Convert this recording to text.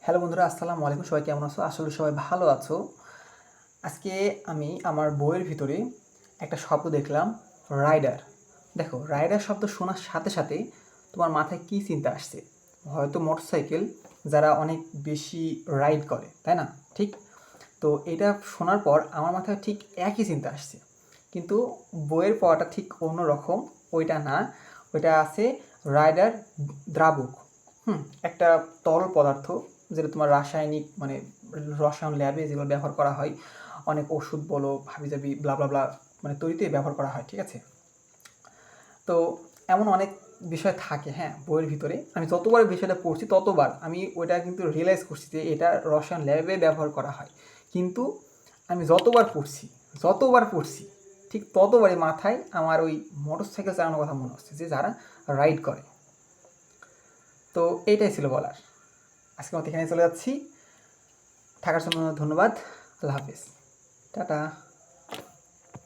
Hello বন্ধুরা, আসসালামু আলাইকুম। সবাই কেমন আছো? আসলে সবাই ভালো আছো। আজকে আমি আমার বইয়ের ভিতরে একটা শব্দ দেখলাম, রাইডার। দেখো, রাইডার শব্দ শোনার সাথে সাথে তোমার মাথায় কী চিন্তা আসছে? হয়তো মোটরসাইকেল, যারা অনেক বেশি রাইড করে, তাই না? ঠিক। তো এটা শোনার পর আমার মাথায় ঠিক একই চিন্তা আসছে, কিন্তু বইয়ের পড়াটা ঠিক অন্য রকম। ওইটা না, ওইটা আছে রাইডার দ্রাবক। একটা তরল পদার্থ, যেটা তোমার রাসায়নিক মানে রসায়ন ল্যাবে যেগুলো ব্যবহার করা হয়, অনেক ওষুধ বলো হাবিজাবি ব্লা ব্লা ব্লা মানে তৈরিতে ব্যবহার করা হয়, ঠিক আছে? তো এমন অনেক বিষয় থাকে, হ্যাঁ, বইয়ের ভিতরে। আমি যতবার বিষয়টা পড়ছি ততবার আমি ওইটা কিন্তু রিয়েলাইজ করছি যে এটা রসায়ন ল্যাবে ব্যবহার করা হয়। কিন্তু আমি যতবার পড়ছি ঠিক ততবারই মাথায় আমার ওই মোটর সাইকেল চালানোর কথা মনে হচ্ছে, যে যারা রাইড করে। তো এইটাই ছিল বলার। আজকের মতো এখানে চলে যাচ্ছি। থাকার জন্য ধন্যবাদ। আল্লাহ হাফিজ। টাটা।